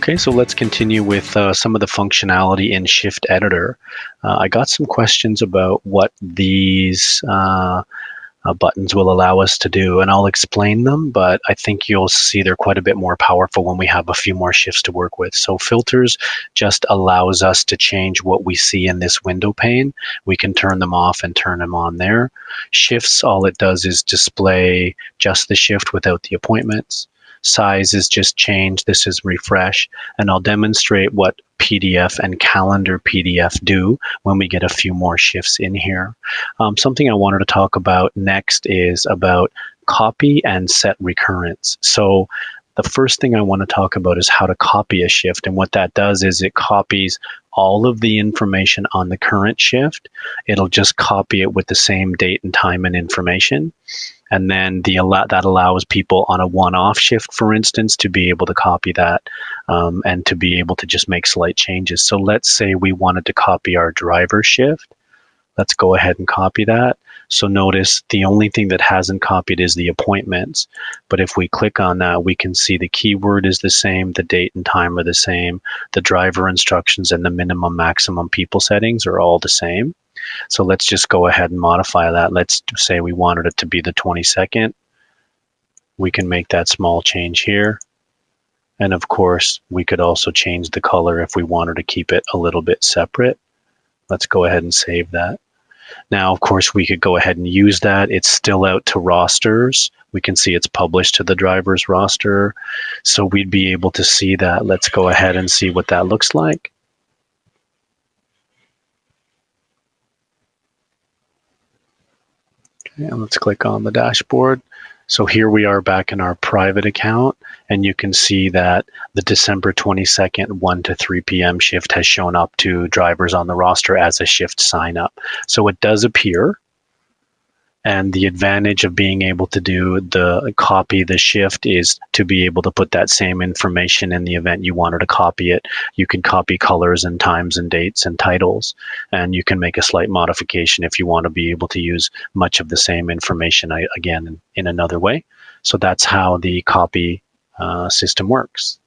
Okay, so let's continue with some of the functionality in Shift Editor. I got some questions about what these buttons will allow us to do, and I'll explain them, but I think you'll see they're quite a bit more powerful when we have a few more shifts to work with. So filters just allows us to change what we see in this window pane. We can turn them off and turn them on there. Shifts, all it does is display just the shift without the appointments. Size is just change. This is refresh. And I'll demonstrate what PDF and calendar PDF do when we get a few more shifts in here. Something I wanted to talk about next is about copy and set recurrence. So the first thing I want to talk about is how to copy a shift. And what that does is it copies all of the information on the current shift. It'll just copy it with the same date and time and information. And then that allows people on a one-off shift, for instance, to be able to copy that and to be able to just make slight changes. So let's say we wanted to copy our driver shift. Let's go ahead and copy that. So notice the only thing that hasn't copied is the appointments. But if we click on that, we can see the keyword is the same, the date and time are the same, the driver instructions and the minimum maximum people settings are all the same. So let's just go ahead and modify that. Let's say we wanted it to be the 22nd. We can make that small change here. And of course, we could also change the color if we wanted to keep it a little bit separate. Let's go ahead and save that. Now, of course, we could go ahead and use that. It's still out to rosters. We can see it's published to the driver's roster. So we'd be able to see that. Let's go ahead and see what that looks like. Okay, and let's click on the dashboard. So here we are back in our private account, and you can see that the December 22nd, 1 to 3 p.m. shift has shown up to drivers on the roster as a shift sign up. So it does appear. And the advantage of being able to do copy the shift is to be able to put that same information in the event you wanted to copy it. You can copy colors and times and dates and titles, and you can make a slight modification if you want to be able to use much of the same information again in another way. So that's how the copy system works.